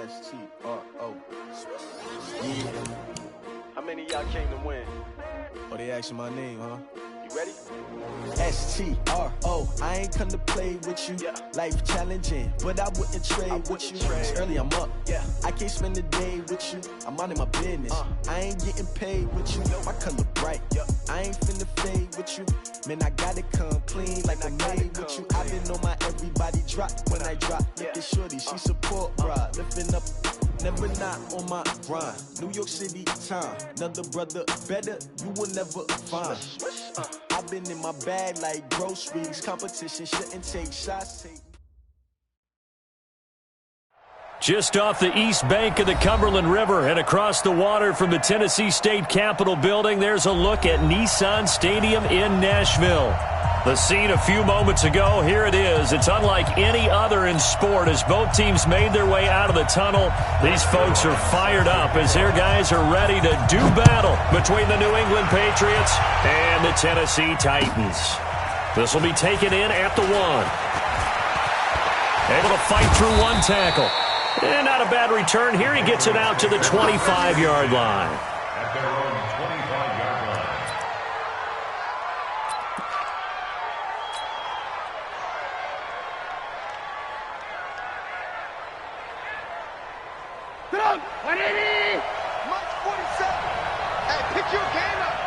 S-T-R-O. Yeah. How many of y'all came to win? Oh, they asking my name, huh? You ready? S-T-R-O. I ain't come to play with you. Yeah. Life challenging, but I wouldn't trade with you. It's early, I'm up. Yeah. I can't spend the day with you. I'm minding my business. I ain't getting paid with you. My color bright. I ain't finna fade with you. Man, I gotta come clean like I made with you. I've been on my everybody drop when I drop. Look at shorty, she support, bruh. Lifting up, never not on my grind. New York City time. Another brother better, you will never find. I've been in my bag like groceries. Competition shouldn't take shots. Just off the east bank of the Cumberland River and across the water from the Tennessee State Capitol building, there's a look at Nissan Stadium in Nashville. The scene a few moments ago, here it is. It's unlike any other in sport as both teams made their way out of the tunnel. These folks are fired up as their guys are ready to do battle between the New England Patriots and the Tennessee Titans. This will be taken in at the 1. Able to fight through one tackle. And not a bad return here. He gets it out to the 25-yard line. At their own 25-yard line. Down, 180! Mark 47. Hey, pick your game up.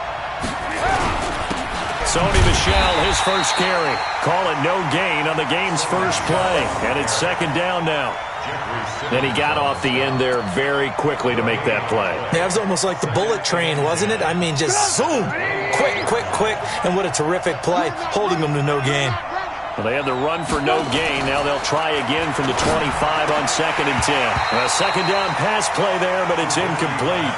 Sony Michel, his first carry. Call it no gain on the game's first play. And it's second down now. Then he got off the end there very quickly to make that play. That was almost like the bullet train, wasn't it? I mean, just zoom. Quick. And what a terrific play, holding them to no gain. Well, they had the run for no gain. Now they'll try again from the 25 on 2nd and 10. A second down pass play there, but it's incomplete.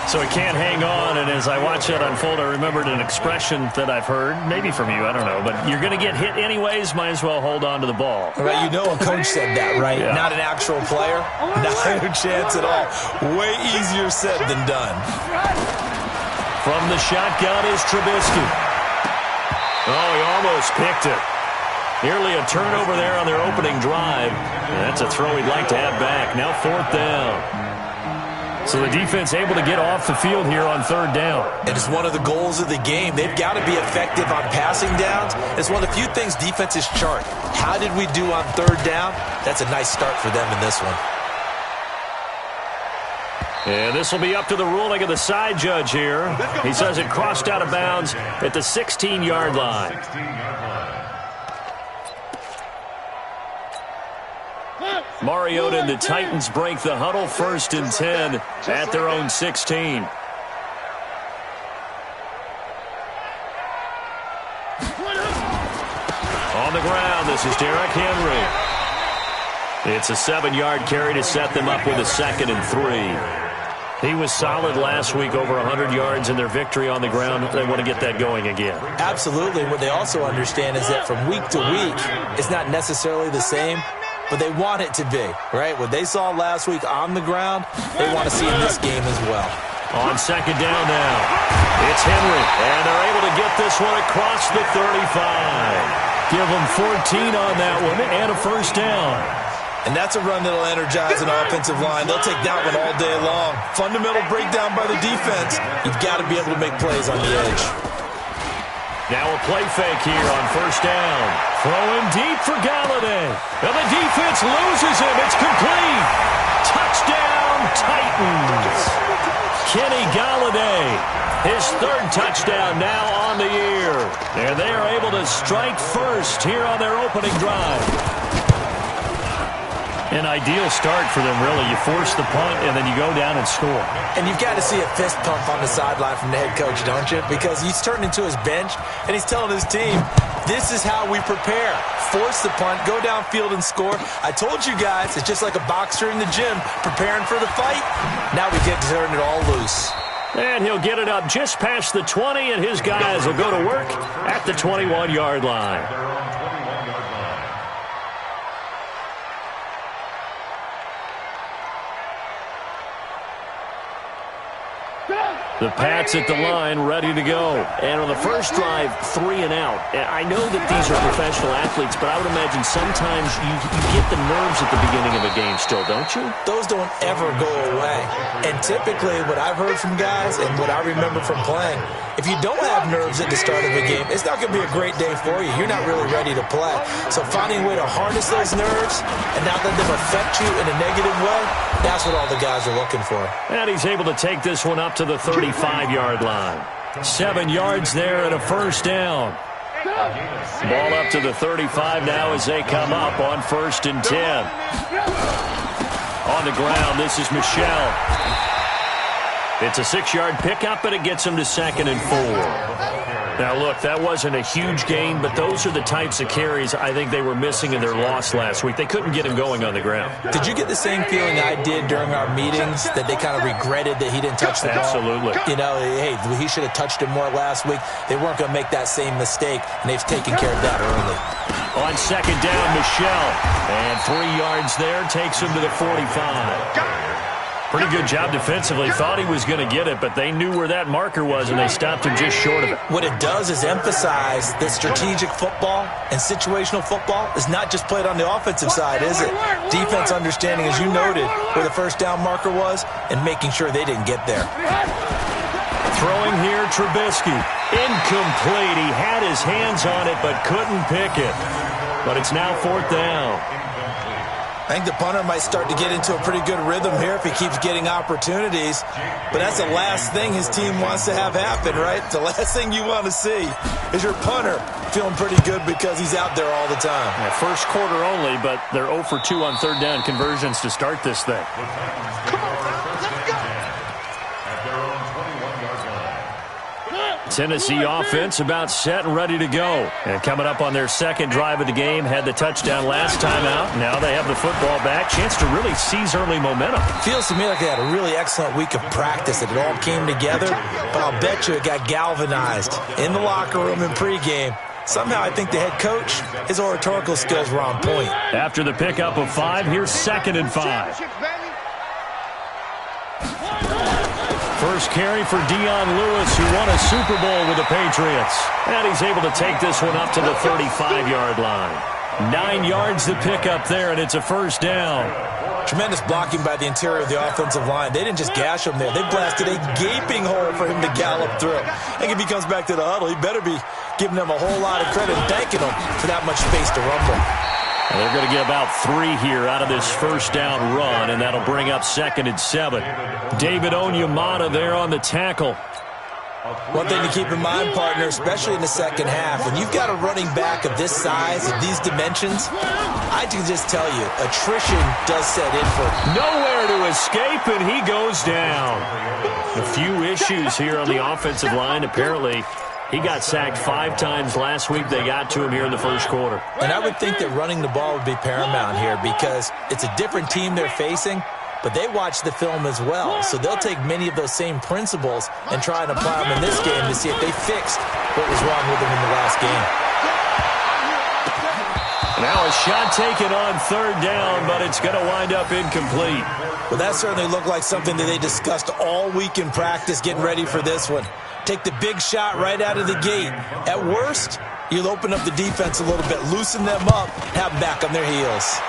So he can't hang on, and as I watch that unfold, I remembered an expression that I've heard, maybe from you, I don't know, but you're going to get hit anyways, might as well hold on to the ball. Right, you know a coach said that, right? Yeah. Not an actual player. Not a chance at all. Way easier said than done. From the shotgun is Trubisky. Oh, he almost picked it. Nearly a turnover there on their opening drive. And that's a throw he'd like to have back. Now 4th down. So the defense able to get off the field here on 3rd down. It is one of the goals of the game. They've got to be effective on passing downs. It's one of the few things defenses chart. How did we do on 3rd down? That's a nice start for them in this one. And this will be up to the ruling of the side judge here. He says it crossed out of bounds at the 16-yard line. 16-yard line. Mariota and the Titans break the huddle, 1st and 10 at their own 16. On the ground, this is Derrick Henry. It's a 7-yard carry to set them up with a 2nd and 3. He was solid last week, over 100 yards in their victory on the ground. They want to get that going again. Absolutely. What they also understand is that from week to week, it's not necessarily the same, but they want it to be, right? What they saw last week on the ground, they want to see in this game as well. On 2nd down now, it's Henry, and they're able to get this one across the 35. Give them 14 on that one and a 1st down. And that's a run that'll energize an offensive line. They'll take that one all day long. Fundamental breakdown by the defense. You've got to be able to make plays on the edge. Now a play fake here on 1st down. Throwing deep for Galladay. And the defense loses him. It's complete. Touchdown, Titans. Kenny Galladay, his 3rd touchdown now on the year. And they are able to strike first here on their opening drive. An ideal start for them, really. You force the punt, and then you go down and score. And you've got to see a fist pump on the sideline from the head coach, don't you? Because he's turned into his bench, and he's telling his team, this is how we prepare. Force the punt, go downfield and score. I told you guys, it's just like a boxer in the gym preparing for the fight. Now we get to turn it all loose. And he'll get it up just past the 20, and his guys will go to work at the 21-yard line. The Pats at the line, ready to go. And on the first drive, 3 and out. I know that these are professional athletes, but I would imagine sometimes you get the nerves at the beginning of a game still, don't you? Those don't ever go away. And typically, what I've heard from guys and what I remember from playing, if you don't have nerves at the start of a game, it's not going to be a great day for you. You're not really ready to play. So finding a way to harness those nerves and not let them affect you in a negative way, that's what all the guys are looking for. And he's able to take this one up to the 35-yard line. 7 yards there and a first down. Ball up to the 35 now as they come up on 1st and 10. On the ground, this is Michelle. It's a 6-yard pickup, and it gets him to 2nd and 4. Now, look, that wasn't a huge gain, but those are the types of carries I think they were missing in their loss last week. They couldn't get him going on the ground. Did you get the same feeling I did during our meetings, that they kind of regretted that he didn't touch the ball? Absolutely. You know, hey, he should have touched it more last week. They weren't going to make that same mistake, and they've taken care of that early. On 2nd down, Michelle. And 3 yards there takes him to the 45. Pretty good job defensively. Thought he was going to get it, but they knew where that marker was, and they stopped him just short of it. What it does is emphasize that strategic football and situational football is not just played on the offensive side, is it? Defense understanding, as you noted, where the first down marker was and making sure they didn't get there. Throwing here, Trubisky. Incomplete. He had his hands on it, but couldn't pick it. But it's now 4th down. I think the punter might start to get into a pretty good rhythm here if he keeps getting opportunities. But that's the last thing his team wants to have happen, right? The last thing you want to see is your punter feeling pretty good because he's out there all the time. Yeah, first quarter only, but they're 0 for 2 on 3rd down conversions to start this thing. Tennessee offense about set and ready to go. And coming up on their 2nd drive of the game, had the touchdown last time out. Now they have the football back. Chance to really seize early momentum. Feels to me like they had a really excellent week of practice, that it all came together. But I'll bet you it got galvanized in the locker room in pregame. Somehow I think the head coach, his oratorical skills were on point. After the pickup of 5, here's 2nd and 5. First carry for Dion Lewis, who won a Super Bowl with the Patriots. And he's able to take this one up to the 35-yard line. 9 yards to pick up there, and it's a first down. Tremendous blocking by the interior of the offensive line. They didn't just gash him there. They blasted a gaping hole for him to gallop through. I think if he comes back to the huddle, he better be giving them a whole lot of credit and thanking them for that much space to rumble. And they're going to get about 3 here out of this first down run, and that'll bring up 2nd and 7. David Onyemata there on the tackle. One thing to keep in mind, partner, especially in the second half, when you've got a running back of this size, of these dimensions, I can just tell you, attrition does set in for him. Nowhere to escape, and he goes down. A few issues here on the offensive line. Apparently, he got sacked 5 times last week. They got to him here in the first quarter. And I would think that running the ball would be paramount here because it's a different team they're facing, but they watch the film as well. So they'll take many of those same principles and try and apply them in this game to see if they fixed what was wrong with them in the last game. Now a shot taken on 3rd down, but it's going to wind up incomplete. Well, that certainly looked like something that they discussed all week in practice getting ready for this one. Take the big shot right out of the gate. At worst, you'll open up the defense a little bit, loosen them up, have them back on their heels.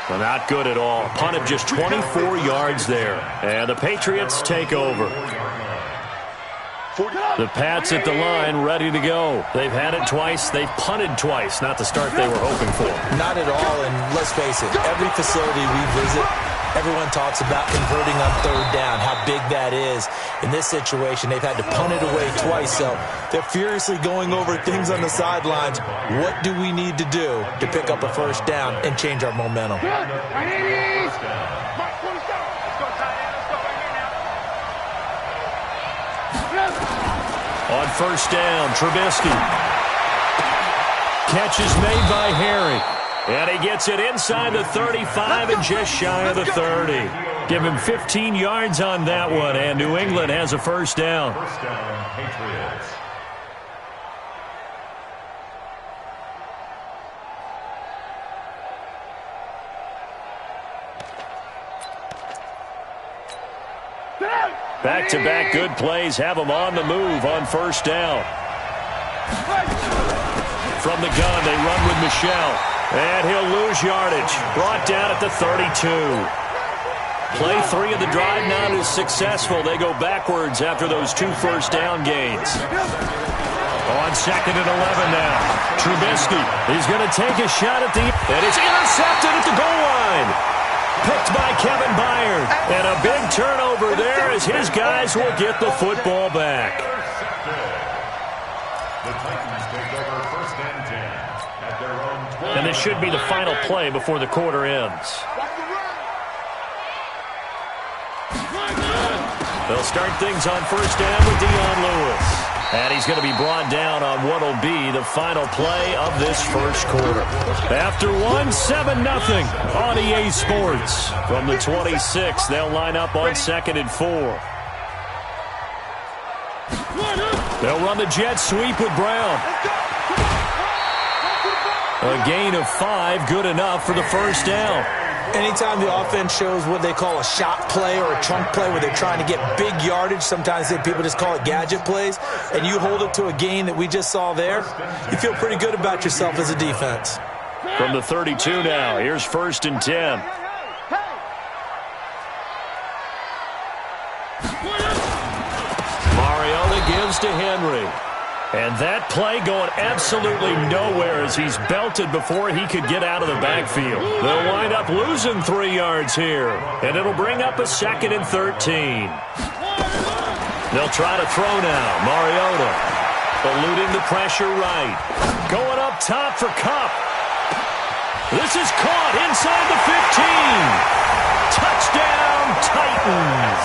Well, not good at all. Punt of just 24 yards there. And the Patriots take over. The Pats at the line, ready to go. They've had it twice. They've punted twice. Not the start they were hoping for. Not at all, and let's face it, every facility we visit, everyone talks about converting on 3rd down, how big that is. In this situation, they've had to punt it away twice, so they're furiously going over things on the sidelines. What do we need to do to pick up a first down and change our momentum? On 1st down, Trubisky. Catch is made by Harry. And he gets it inside the 35 and just shy of the 30. Give him 15 yards on that one, and New England has a first down. First down, Patriots. Back-to-back good plays have them on the move on first down. From the gun, they run with Michel. And he'll lose yardage. Brought down at the 32. Play 3 of the drive not as successful. They go backwards after those 2 first down gains. On 2nd and 11 now. Trubisky, he's going to take a shot at and it's intercepted at the goal line. Picked by Kevin Byard. And a big turnover there as his guys will get the football back. The Titans take over 1st and 10 at their own 20. And this should be the final play before the quarter ends. They'll start things on first down with Dion Lewis. And he's going to be brought down on what will be the final play of this first quarter. After 7-0 on EA Sports. From the 26, they'll line up on 2nd and 4. They'll run the jet sweep with Brown. A gain of 5, good enough for the first down. Anytime the offense shows what they call a shot play or a chunk play where they're trying to get big yardage, sometimes people just call it gadget plays, and you hold it to a gain that we just saw there, you feel pretty good about yourself as a defense. From the 32 now, here's 1st and 10. Mariota gives to Henry. And that play going absolutely nowhere as he's belted before he could get out of the backfield. They'll wind up losing 3 yards here. And it'll bring up a 2nd and 13. They'll try to throw now. Mariota eluding the pressure right. Going up top for Kupp. This is caught inside the 15. Touchdown, Titans.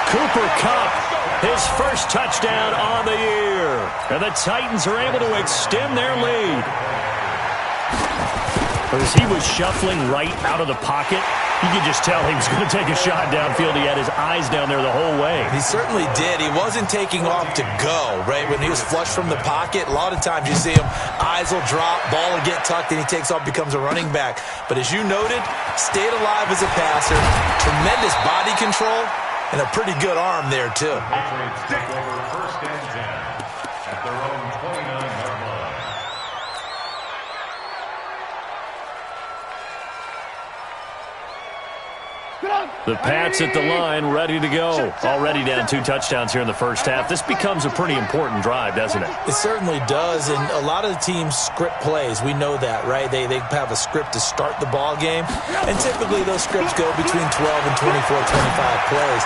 Cooper Kupp, his first touchdown on the year. And the Titans are able to extend their lead. As he was shuffling right out of the pocket, you could just tell he was going to take a shot downfield. He had his eyes down there the whole way. He certainly did. He wasn't taking off to go, right? When he was flushed from the pocket, a lot of times you see him, eyes will drop, ball will get tucked, and he takes off, becomes a running back. But as you noted, stayed alive as a passer, tremendous body control, and a pretty good arm there, too. Patriots take over 1st and 10 at their own 29-yard line. The Pats at the line, ready to go. Already down 2 touchdowns here in the first half. This becomes a pretty important drive, doesn't it? It certainly does, and a lot of the teams script plays. We know that, right? They have a script to start the ball game, and typically those scripts go between 12 and 24, 25 plays.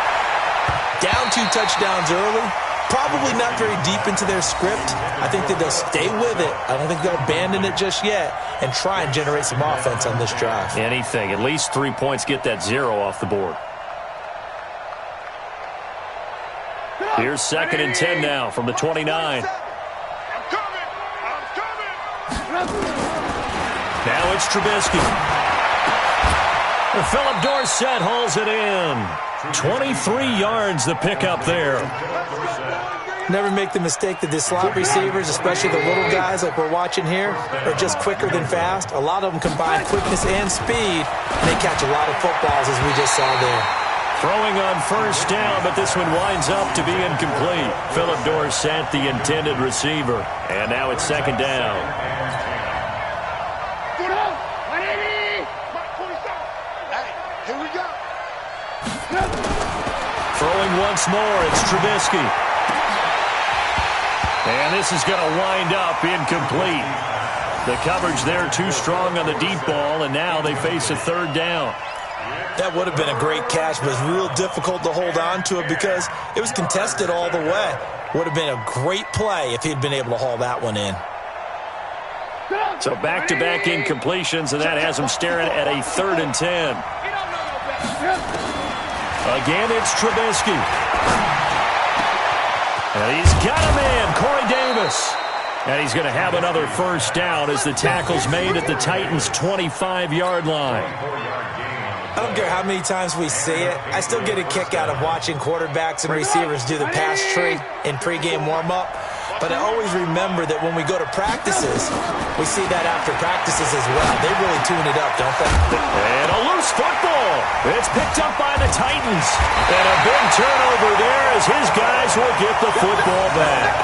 Down 2 touchdowns early, probably not very deep into their script. I think that they'll stay with it. I don't think they'll abandon it just yet and try and generate some offense on this drive. Anything. At least 3 points, get that 0 off the board. Here's 2nd and 10 now from the 29. I'm coming. Now it's Trubisky. And Philip Dorsett hauls it in. 23 yards the pickup there. Never make the mistake that the slot receivers, especially the little guys like we're watching here, are just quicker than fast. A lot of them combine quickness and speed, and they catch a lot of footballs, as we just saw there. Throwing on first down, but this one winds up to be incomplete. Philip Dorsett, the intended receiver. And now it's 2nd down. Here we go. Throwing once more, it's Trubisky. And this is going to wind up incomplete. The coverage there too strong on the deep ball, and now they face a 3rd down. That would have been a great catch, but it was real difficult to hold on to it because it was contested all the way. Would have been a great play if he'd been able to haul that one in. So back-to-back incompletions, and that has him staring at a 3rd and 10. Again, it's Trubisky. And he's got a man, Corey Davis. And he's going to have another first down as the tackle's made at the Titans' 25-yard line. I don't care how many times we see it. I still get a kick out of watching quarterbacks and receivers do the pass tree in pregame warm-up. But I always remember that when we go to practices, we see that after practices as well. They really tune it up, don't they? And a loose football. It's picked up by the Titans. And a big turnover there as his guys will get the football back.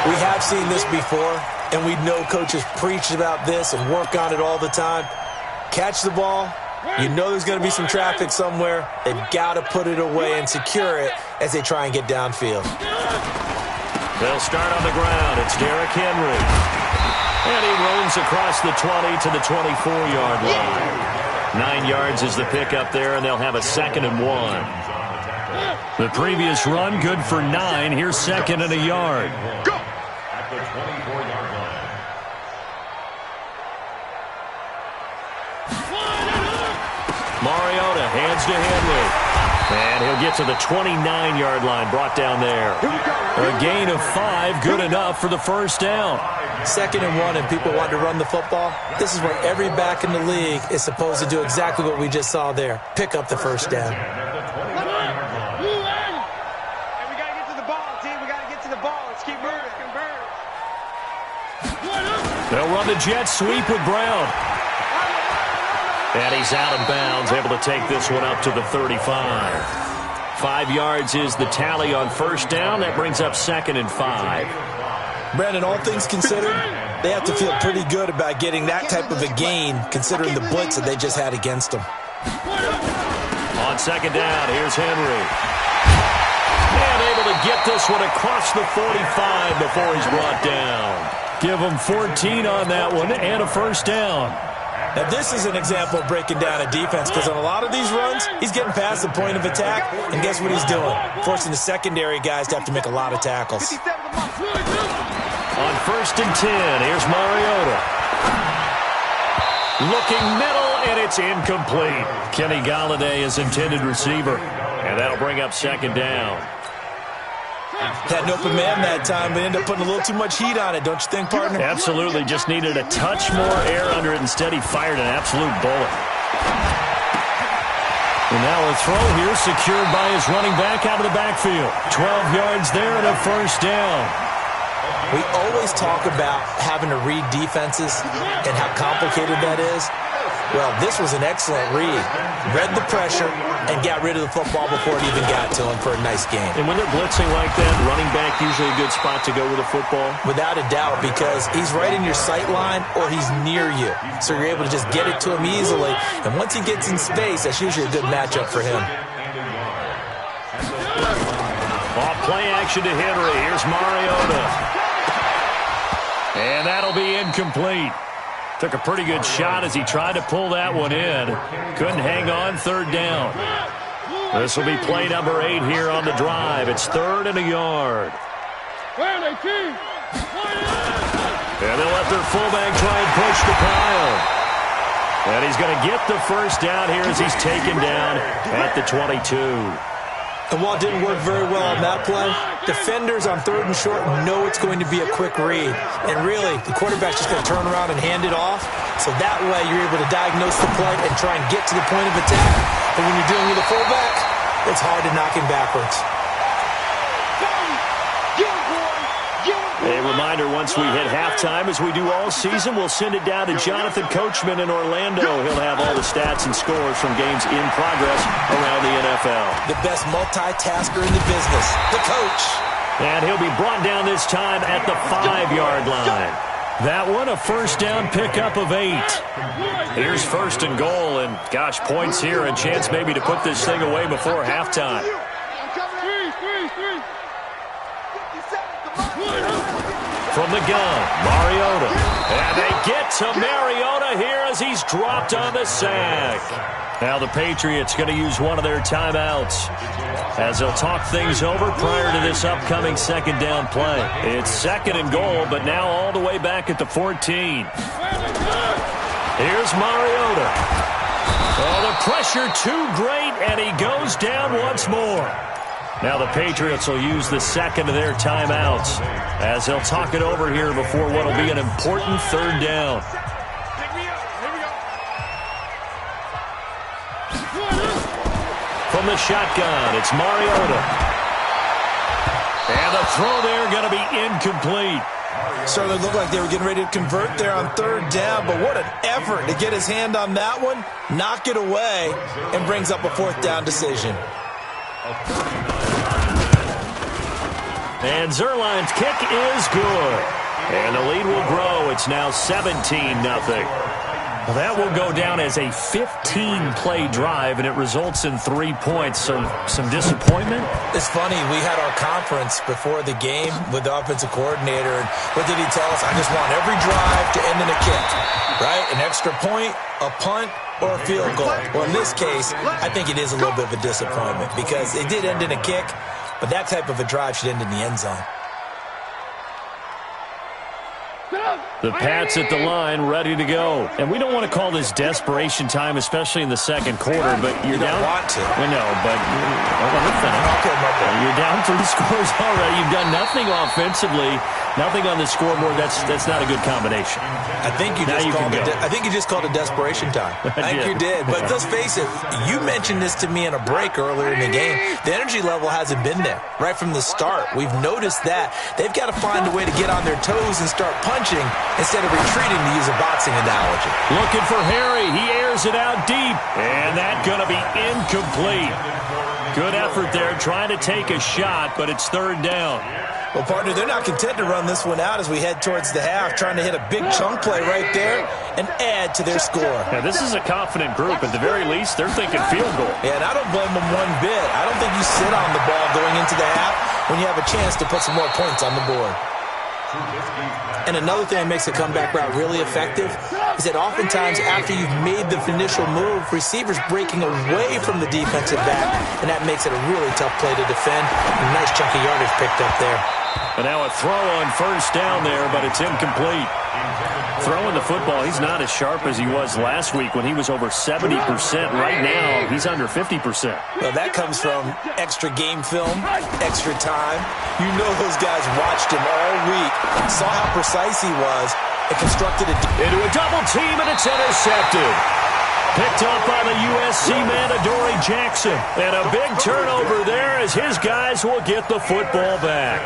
We have seen this before, and we know coaches preach about this and work on it all the time. Catch the ball. You know there's going to be some traffic somewhere. They've got to put it away and secure it as they try and get downfield. They'll start on the ground. It's Derrick Henry. And he roams across the 20 to the 24-yard line. 9 yards is the pickup there, and they'll have a 2nd and 1. The previous run, good for 9. Here's 2nd and a yard. Go! At the 24-yard line. Mariota hands to Henry. And he'll get to the 29-yard line, brought down there. A gain of 5, good enough for the first down. 2nd and 1, and people want to run the football. This is where every back in the league is supposed to do exactly what we just saw there. Pick up the first down. Hey, we got to get to the ball, team. We got to get to the ball. Let's keep moving. They'll run the jet sweep with Brown. And he's out of bounds, able to take this one up to the 35. 5 yards is the tally on first down. That brings up 2nd and 5. Brandon, all things considered, they have to feel pretty good about getting that type of a gain, considering the blitz that they just had against them. On 2nd down, here's Henry. And able to get this one across the 45 before he's brought down. Give him 14 on that one and a first down. Now, this is an example of breaking down a defense, because on a lot of these runs, he's getting past the point of attack, and guess what he's doing? Forcing the secondary guys to have to make a lot of tackles. On 1st and 10, here's Mariota. Looking middle, and it's incomplete. Kenny Golladay is intended receiver, and that'll bring up 2nd down. Had an open man that time, but ended up putting a little too much heat on it, don't you think, partner? Absolutely. Just needed a touch more air under it. Instead, he fired an absolute bullet. And now a throw here secured by his running back out of the backfield. 12 yards there and a first down. We always talk about having to read defenses and how complicated that is. Well, this was an excellent read. Read the pressure and got rid of the football before it even got to him for a nice game. And when they're blitzing like that, running back usually a good spot to go with the football? Without a doubt, because he's right in your sight line or he's near you. So you're able to just get it to him easily. And once he gets in space, that's usually a good matchup for him. Off play action to Henry. Here's Mariota. And that'll be incomplete. Took a pretty good shot as he tried to pull that one in. Couldn't hang on, 3rd down. This will be play number 8 here on the drive. It's 3rd and a yard. And they'll let their fullback try and push the pile. And he's going to get the first down here as he's taken down at the 22. And while it didn't work very well on that play, defenders on 3rd and short know it's going to be a quick read. And really, the quarterback's just going to turn around and hand it off. So that way, you're able to diagnose the play and try and get to the point of attack. But when you're dealing with a fullback, it's hard to knock him backwards. A reminder, once we hit halftime, as we do all season, we'll send it down to Jonathan Coachman in Orlando. He'll have all the stats and scores from games in progress around the NFL. The best multitasker in the business, the coach. And he'll be brought down this time at the 5-yard line. That one, a first down pickup of 8. Here's 1st and goal, and gosh, points here, a chance maybe to put this thing away before halftime. From the gun, Mariota. And they get to Mariota here as he's dropped on the sack. Now the Patriots going to use one of their timeouts as they'll talk things over prior to this upcoming 2nd down play. It's 2nd and goal, but now all the way back at the 14. Here's Mariota. Oh, the pressure too great, and he goes down once more. Now the Patriots will use the 2nd of their timeouts as they'll talk it over here before what will be an important 3rd down. From the shotgun, it's Mariota. And the throw there going to be incomplete. Certainly looked like they were getting ready to convert there on third down, but what an effort to get his hand on that one, knock it away, and brings up a fourth down decision. And Zerline's kick is good. And the lead will grow. It's now 17-0. Well, that will go down as a 15-play drive, and it results in 3 points. So some disappointment? It's funny. We had our conference before the game with the offensive coordinator, and what did he tell us? I just want every drive to end in a kick, right? An extra point, a punt, or a field goal. Well, in this case, I think it is a little bit of a disappointment because it did end in a kick, but that type of a drive should end in the end zone. The Pats at the line, ready to go. And we don't want to call this desperation time, especially in the second quarter, but you're down. You don't want to. I know, but let me finish. Okay, you're down 3 scores already. You've done nothing offensively, nothing on the scoreboard. That's not a good combination. I think you just called it desperation time. I think you did. But let's face it, you mentioned this to me in a break earlier in the game. The energy level hasn't been there right from the start. We've noticed that. They've got to find a way to get on their toes and start punching instead of retreating, to use a boxing analogy. Looking for Harry. He airs it out deep. And that's going to be incomplete. Good effort there, trying to take a shot, but it's third down. Well, partner, they're not content to run this one out as we head towards the half, trying to hit a big chunk play right there and add to their score. Yeah, this is a confident group. At the very least, they're thinking field goal. Yeah, and I don't blame them one bit. I don't think you sit on the ball going into the half when you have a chance to put some more points on the board. And another thing that makes a comeback route really effective is that oftentimes after you've made the initial move, receivers breaking away from the defensive back, and that makes it a really tough play to defend. A nice chunk of yardage picked up there. And now a throw on first down there, but it's incomplete. Throwing the football, he's not as sharp as he was last week when he was over 70%. Right now, he's under 50%. Well, that comes from extra game film, extra time. You know those guys watched him all week, saw how precise he was, and constructed it. Into a double team, and it's intercepted. Picked up by the USC man, Adoree Jackson. And a big turnover there as his guys will get the football back.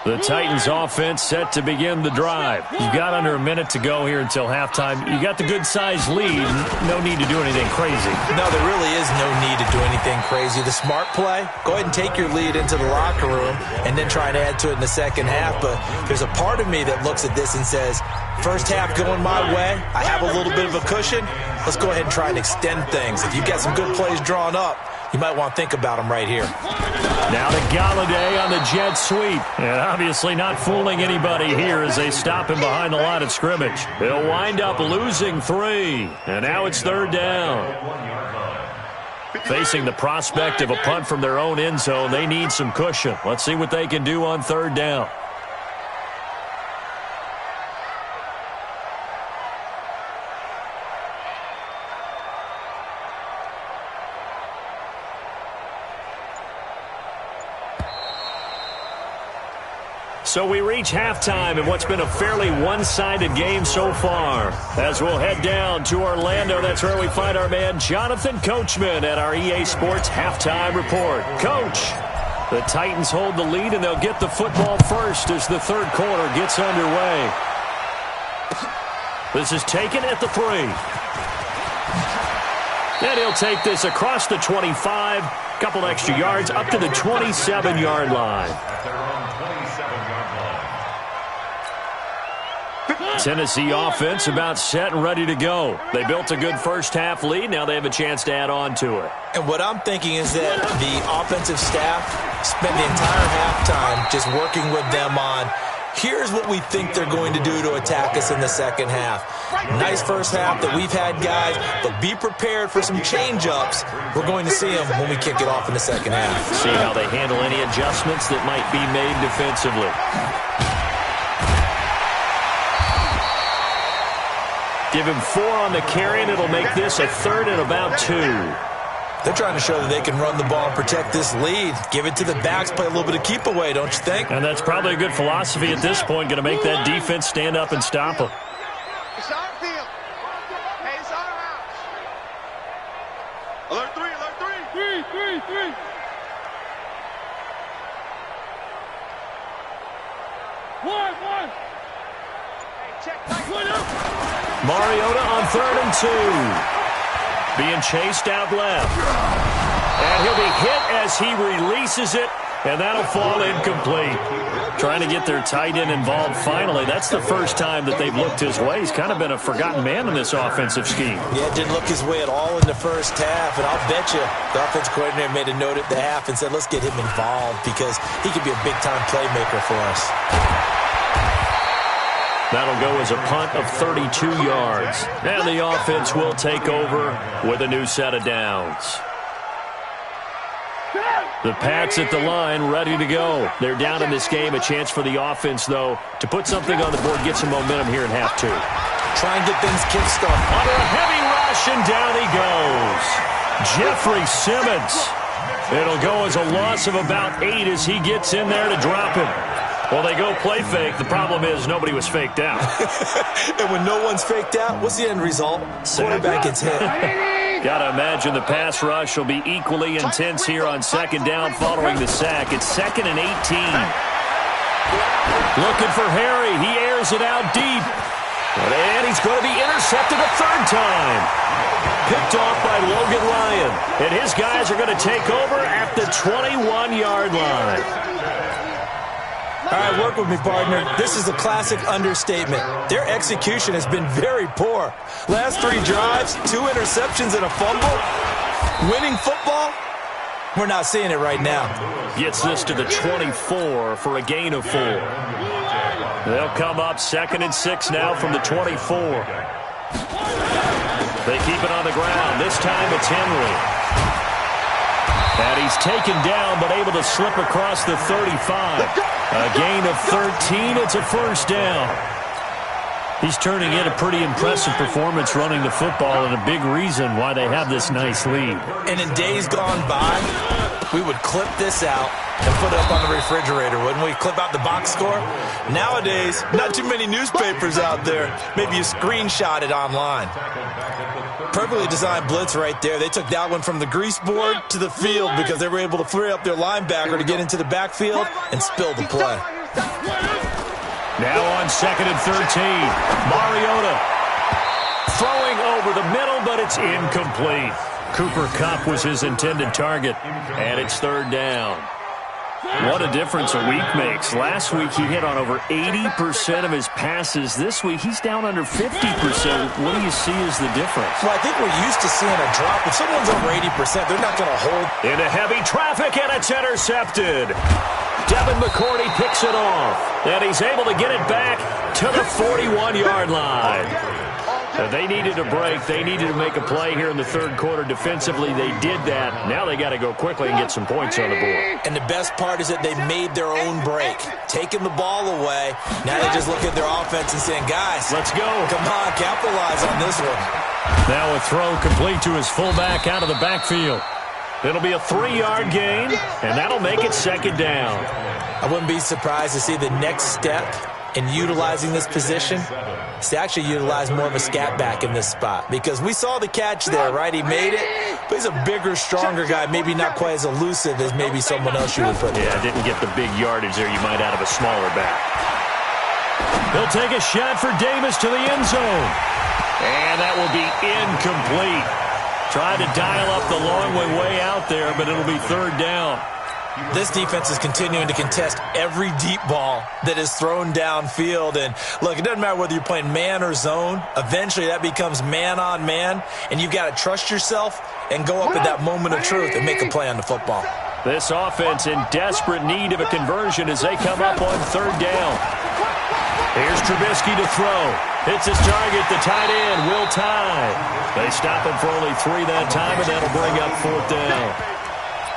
The Titans offense set to begin the drive. You've got under a minute to go here until halftime. You got the good-sized lead. No need to do anything crazy. No, there really is no need to do anything crazy. The smart play, go ahead and take your lead into the locker room and then try and add to it in the second half. But there's a part of me that looks at this and says, first half going my way, I have a little bit of a cushion. Let's go ahead and try and extend things. If you've got some good plays drawn up, you might want to think about them right here. Now to Galladay on the jet sweep. And obviously not fooling anybody here as they stop him behind the line of scrimmage. They'll wind up losing 3. And now it's third down. Facing the prospect of a punt from their own end zone, they need some cushion. Let's see what they can do on third down. So we reach halftime in what's been a fairly one-sided game so far. As we'll head down to Orlando, that's where we find our man Jonathan Coachman at our EA Sports Halftime Report. Coach, the Titans hold the lead, and they'll get the football first as the third quarter gets underway. This is taken at the 3. And he'll take this across the 25, couple extra yards, up to the 27-yard line. Tennessee offense about set and ready to go. They built a good first-half lead. Now they have a chance to add on to it. And what I'm thinking is that the offensive staff spent the entire halftime just working with them on, here's what we think they're going to do to attack us in the second half. Nice first half that we've had, guys, but be prepared for some change-ups. We're going to see them when we kick it off in the second half. See how they handle any adjustments that might be made defensively. Give him 4 on the carry, and it'll make this a third and about 2. They're trying to show that they can run the ball and protect this lead. Give it to the backs, play a little bit of keep away, don't you think? And that's probably a good philosophy at this point, going to make that defense stand up and stop them. It's our field. Hey, it's our house. Alert 3, alert 3. 3. Mariota on 3rd and 2. Being chased out left. And he'll be hit as he releases it, and that'll fall incomplete. Trying to get their tight end involved finally. That's the first time that they've looked his way. He's kind of been a forgotten man in this offensive scheme. Yeah, it didn't look his way at all in the first half, and I'll bet you the offense coordinator made a note at the half and said, let's get him involved because he could be a big-time playmaker for us. That'll go as a punt of 32 yards. And the offense will take over with a new set of downs. The Pats at the line, ready to go. They're down in this game. A chance for the offense, though, to put something on the board, get some momentum here in half 2. Try and get things kick-started. Under a heavy rush, and down he goes. Jeffrey Simmons. It'll go as a loss of about 8 as he gets in there to drop him. Well, they go play fake. The problem is nobody was faked out. And when no one's faked out, what's the end result? Quarterback gets hit. Got to imagine the pass rush will be equally intense here on 2nd down following the sack. It's 2nd and 18. Looking for Harry. He airs it out deep. And he's going to be intercepted a 3rd time. Picked off by Logan Ryan. And his guys are going to take over at the 21-yard line. All right, work with me, partner. This is a classic understatement. Their execution has been very poor. Last 3 drives, 2 interceptions and a fumble. Winning football? We're not seeing it right now. Gets this to the 24 for a gain of 4. They'll come up 2nd and 6 now from the 24. They keep it on the ground. This time it's Henry. And he's taken down but able to slip across the 35. A gain of 13. It's a 1st down. He's turning in a pretty impressive performance running the football and a big reason why they have this nice lead. And in days gone by, we would clip this out and put it up on the refrigerator, wouldn't we? Clip out the box score. Nowadays, not too many newspapers out there. Maybe you screenshot it online. Perfectly designed blitz right there. They took that one from the grease board to the field because they were able to free up their linebacker to get into the backfield and spill the play. Now on 2nd and 13. Mariota throwing over the middle, but it's incomplete. Cooper Kupp was his intended target, and it's 3rd down. What a difference a week makes. Last week he hit on over 80% of his passes. This week he's down under 50%. What do you see as the difference? Well, I think we're used to seeing a drop. If someone's over 80%, they're not going to hold. Into heavy traffic, and it's intercepted. Devin McCourty picks it off, and he's able to get it back to the 41-yard line. They needed a break. They needed to make a play here in the 3rd quarter. Defensively, they did that. Now they got to go quickly and get some points on the board. And the best part is that they made their own break. Taking the ball away. Now they just look at their offense and saying, guys, let's go. Come on, capitalize on this one. Now a throw complete to his fullback out of the backfield. It'll be a 3-yard gain, and that'll make it 2nd down. I wouldn't be surprised to see the next step in utilizing this position is to actually utilize more of a scat back in this spot. Because we saw the catch there, right? He made it, but he's a bigger, stronger guy, maybe not quite as elusive as maybe someone else you would put there. Yeah, didn't get the big yardage there you might out of a smaller back. He'll take a shot for Davis to the end zone. And that will be incomplete. Tried to dial up the long way out there, but it'll be 3rd down. This defense is continuing to contest every deep ball that is thrown downfield. And, look, it doesn't matter whether you're playing man or zone. Eventually that becomes man-on-man, and you've got to trust yourself and go up at that moment of truth and make a play on the football. This offense in desperate need of a conversion as they come up on 3rd down. Here's Trubisky to throw. Hits his target, the tight end, Will Tye. They stop him for only 3 that time, and that'll bring up 4th down.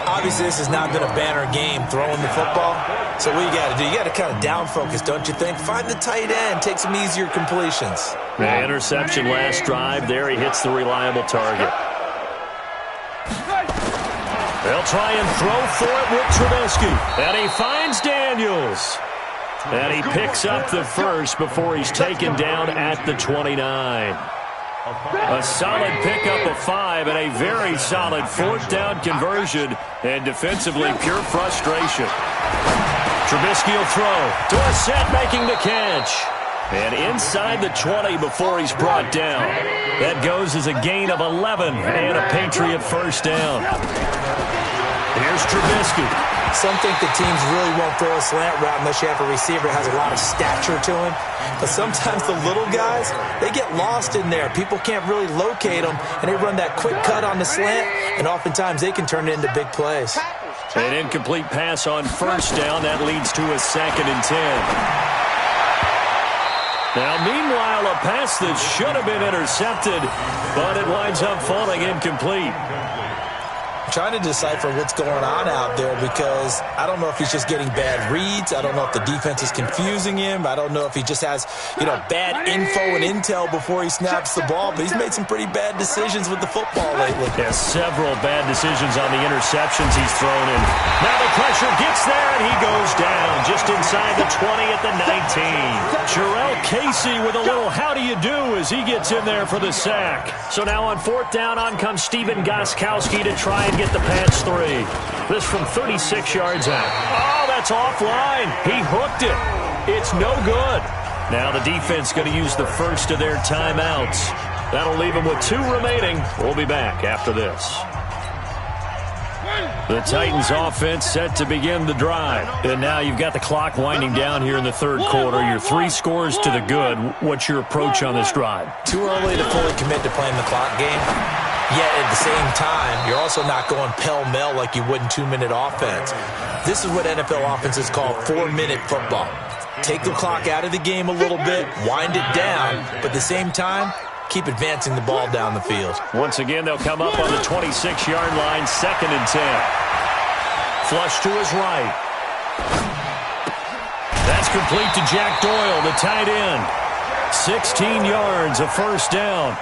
Obviously, this has not been a banner game throwing the football. So what you got to do, you got to kind of down focus, don't you think? Find the tight end, take some easier completions. The interception last drive. There he hits the reliable target. They'll try and throw for it with Trubisky. And he finds Daniels. And he picks up the first before he's taken down at the 29. A solid pickup of 5 and a very solid 4th down conversion. And defensively, pure frustration. Trubisky will throw. Dorsett making the catch. And inside the 20 before he's brought down. That goes as a gain of 11 and a Patriot first down. Here's Trubisky. Some think the teams really won't throw a slant route unless you have a receiver that has a lot of stature to him. But sometimes the little guys, they get lost in there. People can't really locate them, and they run that quick cut on the slant, and oftentimes they can turn it into big plays. An incomplete pass on first down. That leads to a 2nd and 10. Now, meanwhile, a pass that should have been intercepted, but it winds up falling incomplete. Trying to decipher what's going on out there because I don't know if he's just getting bad reads. I don't know if the defense is confusing him. I don't know if he just has, bad info and intel before he snaps the ball. But he's made some pretty bad decisions with the football lately. Yeah, several bad decisions on the interceptions he's thrown in. Now the pressure gets there, and he goes down just inside the 20 at the 19. Jarrell Casey with a little how do you do as he gets in there for the sack. So now on 4th down, on comes Steven Gostkowski to try and get the pass 3. This from 36 yards out. Oh, that's offline. He hooked it. It's no good. Now the defense going to use the first of their timeouts. That'll leave them with 2 remaining. We'll be back after this. The Titans offense set to begin the drive. And now you've got the clock winding down here in the 3rd quarter. Your 3 scores to the good. What's your approach on this drive? Too early to fully commit to playing the clock game. Yet at the same time, you're also not going pell-mell like you would in 2-minute offense. This is what NFL offenses call 4-minute football. Take the clock out of the game a little bit, wind it down, but at the same time, keep advancing the ball down the field. Once again, they'll come up on the 26-yard line, 2nd and 10. Flush to his right. That's complete to Jack Doyle, the tight end. 16 yards, a first down.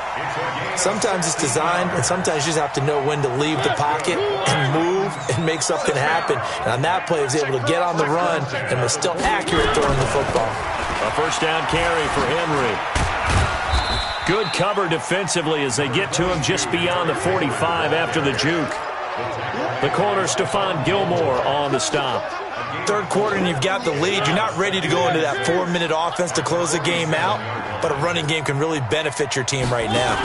Sometimes it's designed, and sometimes you just have to know when to leave the pocket and move and make something happen. And on that play, he was able to get on the run and was still accurate throwing the football. A first down carry for Henry. Good cover defensively as they get to him just beyond the 45 after the juke. The corner, Stephon Gilmore, on the stop. 3rd quarter and you've got the lead. You're not ready to go into that 4-minute offense to close the game out, but a running game can really benefit your team right now.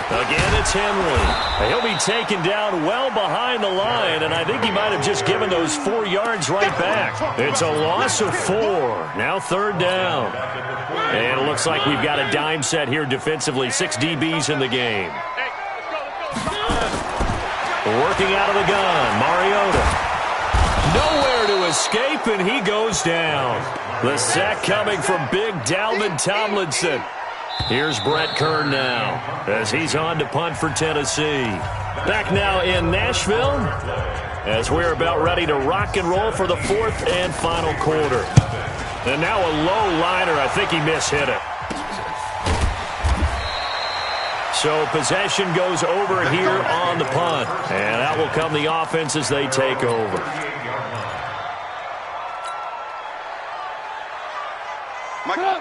Again, it's Henry. He'll be taken down well behind the line, and I think he might have just given those 4 yards right back. It's a loss of 4. Now 3rd down. And it looks like we've got a dime set here defensively. 6 DBs in the game. Working out of the gun, Mariota. Nowhere to escape, and he goes down. The sack coming from big Dalvin Tomlinson. Here's Brett Kern now as he's on to punt for Tennessee. Back now in Nashville as we're about ready to rock and roll for the 4th and final quarter. And now a low liner. I think he mishit it. So possession goes over here on the punt. And that will come the offense as they take over.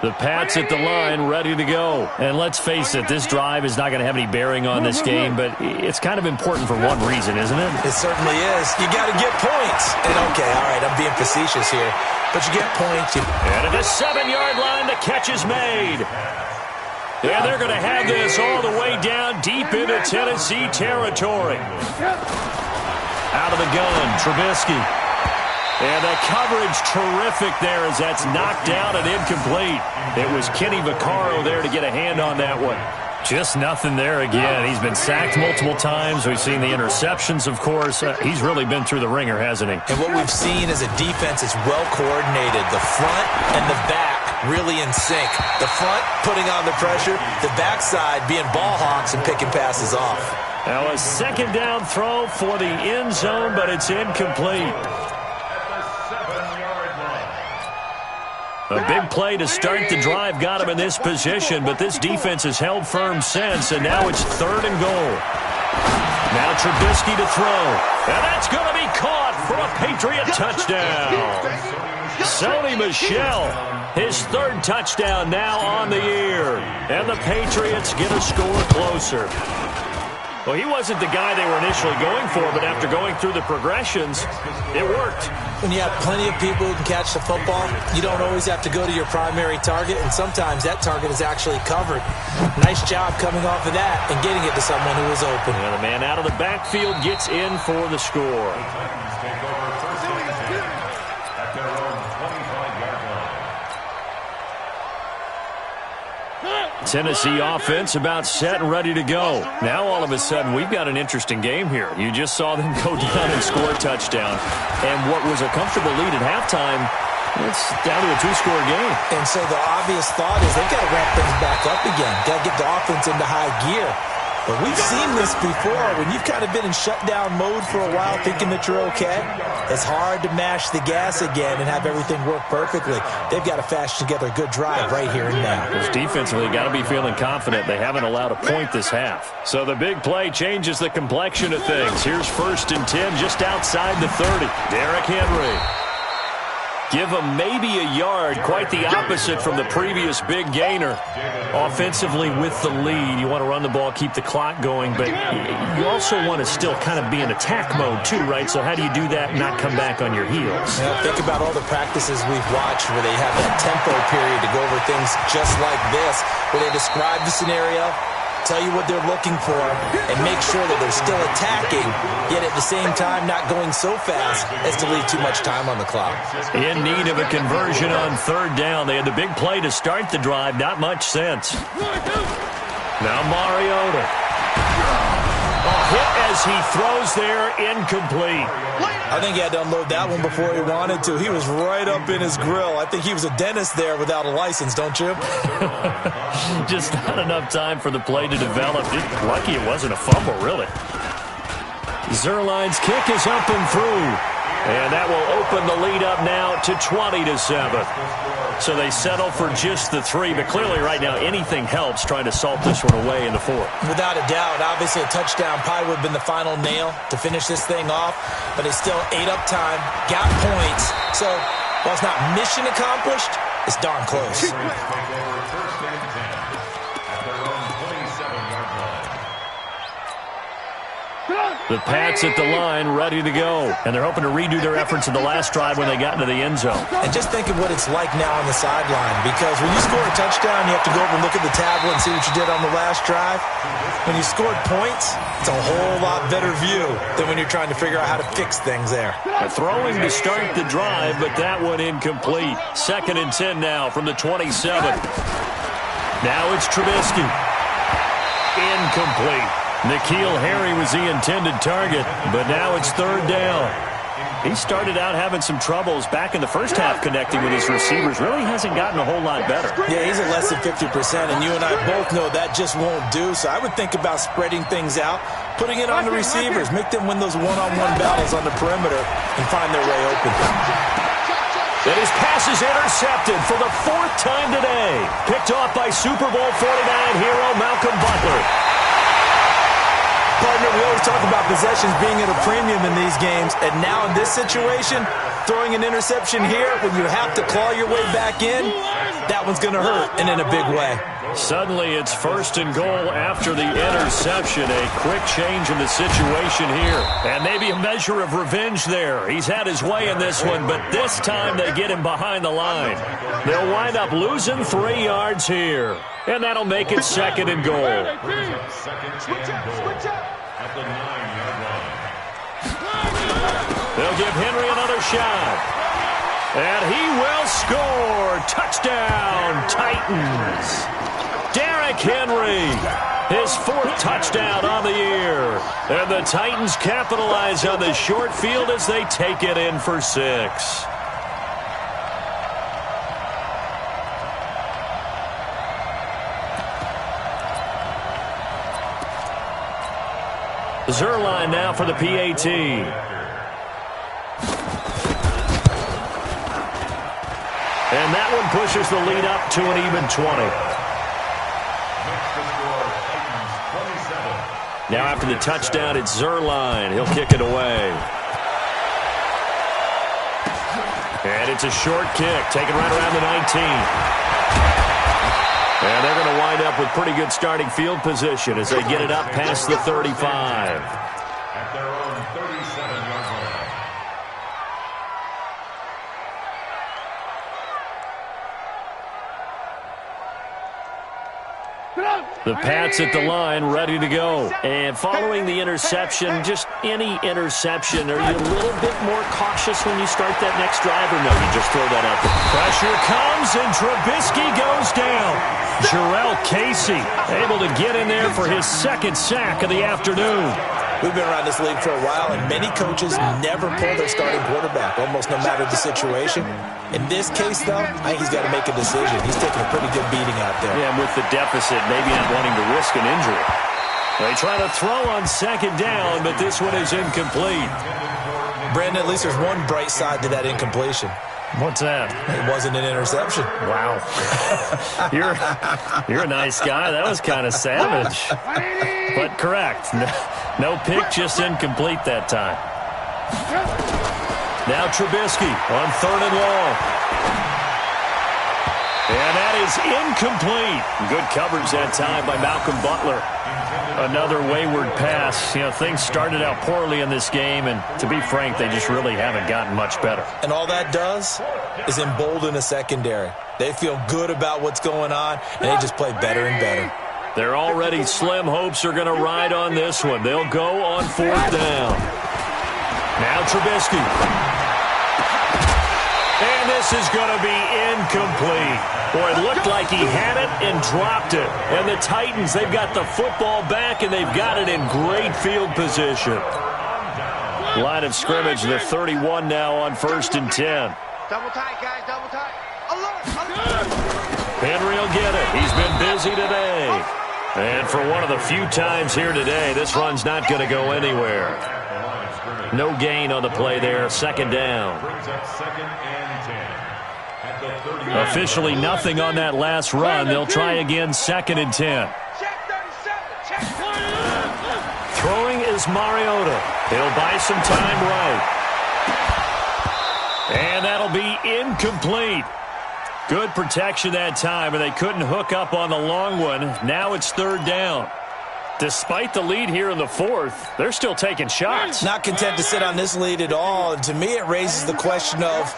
The Pats at the line, ready to go. And let's face it, this drive is not going to have any bearing on this game, but it's kind of important for one reason, isn't it? It certainly is. You got to get points. And okay, all right, I'm being facetious here, but you get points. And at the 7-yard line, the catch is made. And they're going to have this all the way down deep into Tennessee territory. Out of the gun, Trubisky. And the coverage terrific there as that's knocked down and incomplete. It was Kenny Vaccaro there to get a hand on that one. Just nothing there again. He's been sacked multiple times. We've seen the interceptions, of course. He's really been through the ringer, hasn't he? And what we've seen is a defense is well coordinated. The front and the back really in sync. The front putting on the pressure, the backside being ball hawks and picking passes off. Now a 2nd down throw for the end zone, but it's incomplete. A big play to start the drive got him in this position, but this defense has held firm since, and now it's 3rd and goal. Now Trubisky to throw, and that's going to be caught for a Patriot touchdown. Sony Michel, his 3rd touchdown now on the year, and the Patriots get a score closer. Well, he wasn't the guy they were initially going for, but after going through the progressions, it worked. When you have plenty of people who can catch the football, you don't always have to go to your primary target, and sometimes that target is actually covered. Nice job coming off of that and getting it to someone who was open. And the man out of the backfield gets in for the score. The Titans take over first and 10 at their own 25-yard line. Tennessee offense about set and ready to go. Now all of a sudden we've got an interesting game here. You just saw them go down and score a touchdown. And what was a comfortable lead at halftime, it's down to a two-score game. And so the obvious thought is they've got to ramp things back up again. Got to get the offense into high gear. But we've seen this before. When you've kind of been in shutdown mode for a while thinking that you're okay, it's hard to mash the gas again and have everything work perfectly. They've got to fashion together a good drive right here and now. Because defensively, got to be feeling confident. They haven't allowed a point this half. So the big play changes the complexion of things. Here's first and 10 just outside the 30. Derrick Henry. Give him maybe a yard, quite the opposite from the previous big gainer. Offensively with the lead, you want to run the ball, keep the clock going, but you also want to still kind of be in attack mode too, right? So how do you do that and not come back on your heels? Yeah, think about all the practices we've watched where they have that tempo period to go over things just like this, where they describe the scenario, tell you what they're looking for, and make sure that they're still attacking, yet at the same time not going so fast as to leave too much time on the clock. In need of a conversion on third down. They had the big play to start the drive. Not much sense. Now Mariota. A hit as he throws there, incomplete. I think he had to unload that one before he wanted to. He was right up in his grill. I think he was a dentist there without a license, don't you? Just not enough time for the play to develop. Lucky it wasn't a fumble, really. Zerline's kick is up and through. And that will open the lead up now to 20-7. So they settle for just the 3, but clearly right now anything helps trying to salt this one away in the 4th. Without a doubt, obviously a touchdown probably would have been the final nail to finish this thing off, but they still ate up time, got points. So while it's not mission accomplished, it's darn close. The Pats at the line, ready to go. And they're hoping to redo their efforts in the last drive when they got into the end zone. And just think of what it's like now on the sideline, because when you score a touchdown, you have to go over and look at the tablet and see what you did on the last drive. When you scored points, it's a whole lot better view than when you're trying to figure out how to fix things there. Throwing to start the drive, but that one incomplete. 2nd and 10 now from the 27. Now it's Trubisky. Incomplete. N'Keal Harry was the intended target, but now it's 3rd down. He started out having some troubles back in the first half connecting with his receivers. Really hasn't gotten a whole lot better. Yeah, he's at less than 50%, and you and I both know that just won't do. So I would think about spreading things out, putting it on the receivers, make them win those one-on-one battles on the perimeter and find their way open. And his pass is intercepted for the 4th time today. Picked off by Super Bowl 49 hero Malcolm Butler. Partner, we always talk about possessions being at a premium in these games, and now in this situation, throwing an interception here when you have to claw your way back in, that one's going to hurt, and in a big way. Suddenly it's 1st and goal after the interception. A quick change in the situation here. And maybe a measure of revenge there. He's had his way in this one, but this time they get him behind the line. They'll wind up losing 3 yards here. And that'll make it 2nd and goal. At the 9-yard line. They'll give Henry another shot. And he will score. Touchdown, Titans. Derrick Henry, his 4th touchdown on the year. And the Titans capitalize on the short field as they take it in for 6. Zerline now for the PAT. And that one pushes the lead up to an even 20. Now after the touchdown, it's Zerline. He'll kick it away. And it's a short kick, taken right around the 19. And they're going to wind up with pretty good starting field position as they get it up past the 35. At their own 37-yard line. The Pats at the line, ready to go. And following the interception, just any interception, are you a little bit more cautious when you start that next drive, or no, you just throw that out there? Pressure comes, and Trubisky goes down. Jarrell Casey able to get in there for his second sack of the afternoon. We've been around this league for a while, and many coaches never pull their starting quarterback, almost no matter the situation. In this case, though, I think he's got to make a decision. He's taking a pretty good beating out there. Yeah, and with the deficit, maybe not wanting to risk an injury. They try to throw on second down, but this one is incomplete. Brandon, at least there's one bright side to that incompletion. What's that? It wasn't an interception. Wow. You're a nice guy. That was kind of savage. But correct. No pick, just incomplete that time. Now Trubisky on 3rd and long. And that is incomplete. Good coverage that time by Malcolm Butler. Another wayward pass. You know, things started out poorly in this game, and to be frank, they just really haven't gotten much better. And all that does is embolden a secondary. They feel good about what's going on, and they just play better and better. Their already slim hopes are going to ride on this one. They'll go on 4th down. Now Trubisky. And this is going to be incomplete. Boy, it looked like he had it and dropped it. And the Titans, they've got the football back, and they've got it in great field position. Line of scrimmage, the 31 now on 1st and 10. Double tight, guys, double tight. Alert! Henry will get it. He's been busy today. And for one of the few times here today, this run's not going to go anywhere. No gain on the play there. 2nd down. Officially nothing on that last run. They'll try again 2nd and 10. Throwing is Mariota. He'll buy some time right. And that'll be incomplete. Good protection that time, and they couldn't hook up on the long one. Now it's 3rd down. Despite the lead here in the 4th, they're still taking shots. Not content to sit on this lead at all. And to me, it raises the question of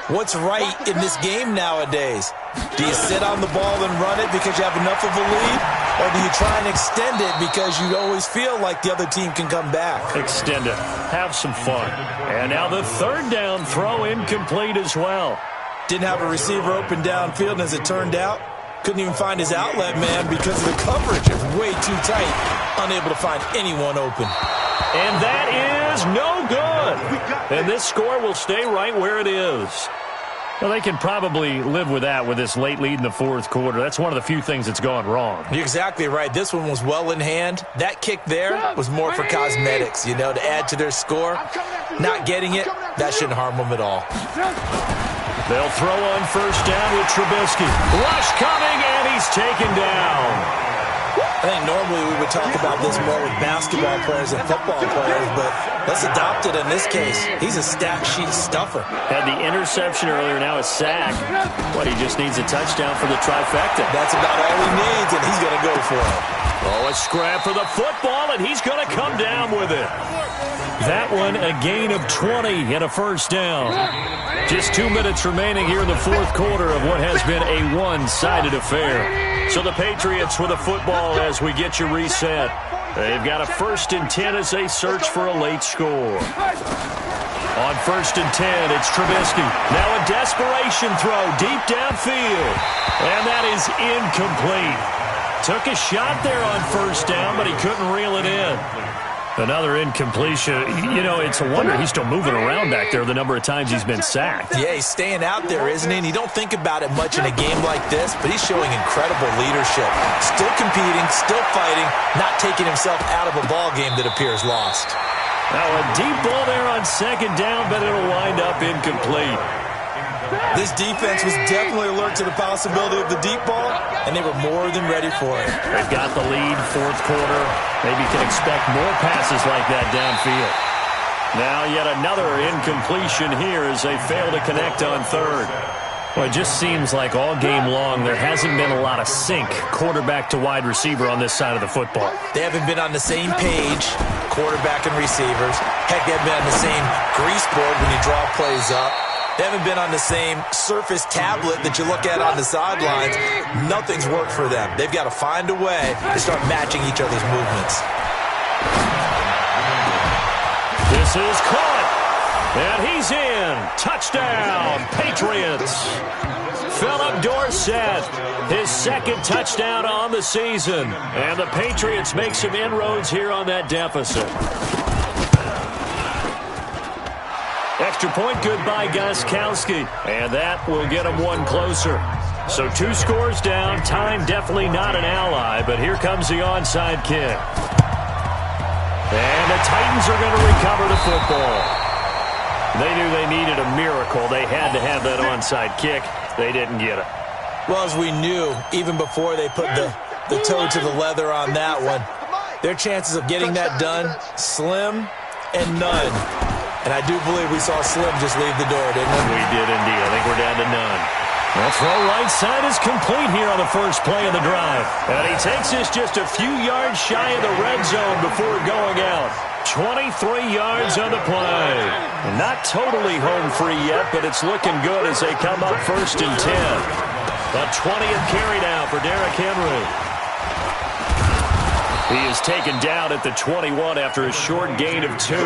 what's right in this game nowadays. Do you sit on the ball and run it because you have enough of a lead? Or do you try and extend it because you always feel like the other team can come back? Extend it. Have some fun. And now the 3rd down throw incomplete as well. Didn't have a receiver open downfield, and as it turned out, couldn't even find his outlet man because of the coverage. It was way too tight, unable to find anyone open. And that is no good. And this score will stay right where it is. Well, they can probably live with that with this late lead in the 4th quarter. That's one of the few things that's gone wrong. You're exactly right. This one was well in hand. That kick there was more for cosmetics, you know, to add to their score. Not getting it, that shouldn't harm them at all. They'll throw on 1st down with Trubisky. Rush coming, and he's taken down. I think normally we would talk about this more with basketball players and football players, but let's adopt it in this case. He's a stat sheet stuffer. Had the interception earlier, now a sack. What, he just needs a touchdown for the trifecta. That's about all he needs, and he's going to go for it. Oh, a scrap for the football, and he's going to come down with it. That one, a gain of 20 and a 1st down. Just 2 minutes remaining here in the 4th quarter of what has been a one-sided affair. So the Patriots with a football as we get you reset. They've got a 1st and 10 as they search for a late score. On 1st and 10, it's Trubisky. Now a desperation throw deep downfield. And that is incomplete. Took a shot there on 1st down, but he couldn't reel it in. Another incompletion. You know, it's a wonder he's still moving around back there the number of times he's been sacked. Yeah, he's staying out there, isn't he? And you don't think about it much in a game like this, but he's showing incredible leadership. Still competing, still fighting, not taking himself out of a ball game that appears lost. Now a deep ball there on 2nd down, but it'll wind up incomplete. This defense was definitely alert to the possibility of the deep ball, and they were more than ready for it. They've got the lead, 4th quarter. Maybe can expect more passes like that downfield. Now yet another incompletion here as they fail to connect on 3rd. Well, it just seems like all game long there hasn't been a lot of sync quarterback to wide receiver on this side of the football. They haven't been on the same page, quarterback and receivers. Heck, they haven't been on the same grease board when you draw plays up. They haven't been on the same Surface tablet that you look at on the sidelines. Nothing's worked for them. They've got to find a way to start matching each other's movements. This is caught. And he's in. Touchdown, Patriots. Philip Dorsett, his second touchdown on the season. And the Patriots make some inroads here on that deficit. Extra point, good by Gostkowski. And that will get him one closer. So 2 scores down. Time definitely not an ally, but here comes the onside kick. And the Titans are going to recover the football. They knew they needed a miracle. They had to have that onside kick. They didn't get it. Well, as we knew, even before they put the toe to the leather on that one, their chances of getting that done, slim and none. And I do believe we saw Slim just leave the door, didn't we? We did indeed. I think we're down to none. The throw right side is complete here on the first play of the drive. And he takes this just a few yards shy of the red zone before going out. 23 yards on the play. Not totally home free yet, but it's looking good as they come up 1st and 10. The 20th carry now for Derrick Henry. He is taken down at the 21 after a short gain of 2.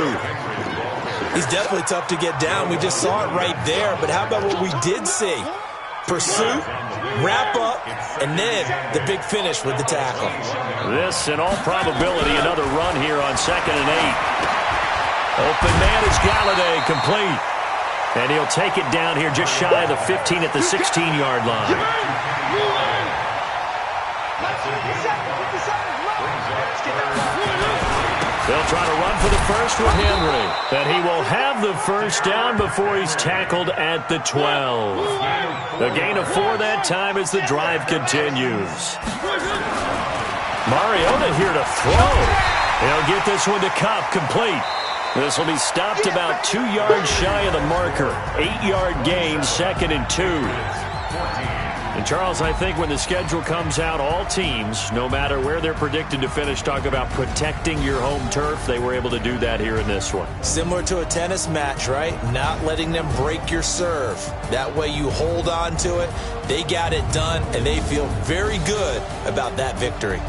He's definitely tough to get down. We just saw it right there. But how about what we did see? Pursuit, wrap up, and then the big finish with the tackle. This, in all probability, another run here on 2nd and 8. Open man is Galladay, complete. And he'll take it down here just shy of the 15 at the 16-yard line. They'll try to run for the first with Henry. And he will have the first down before he's tackled at the 12. A gain of 4 that time as the drive continues. Mariota here to throw. He'll get this one to Kupp, complete. This will be stopped about 2 yards shy of the marker. 8-yard gain, 2nd and 2. And, Charles, I think when the schedule comes out, all teams, no matter where they're predicted to finish, talk about protecting your home turf. They were able to do that here in this one. Similar to a tennis match, right? Not letting them break your serve. That way you hold on to it. They got it done, and they feel very good about that victory.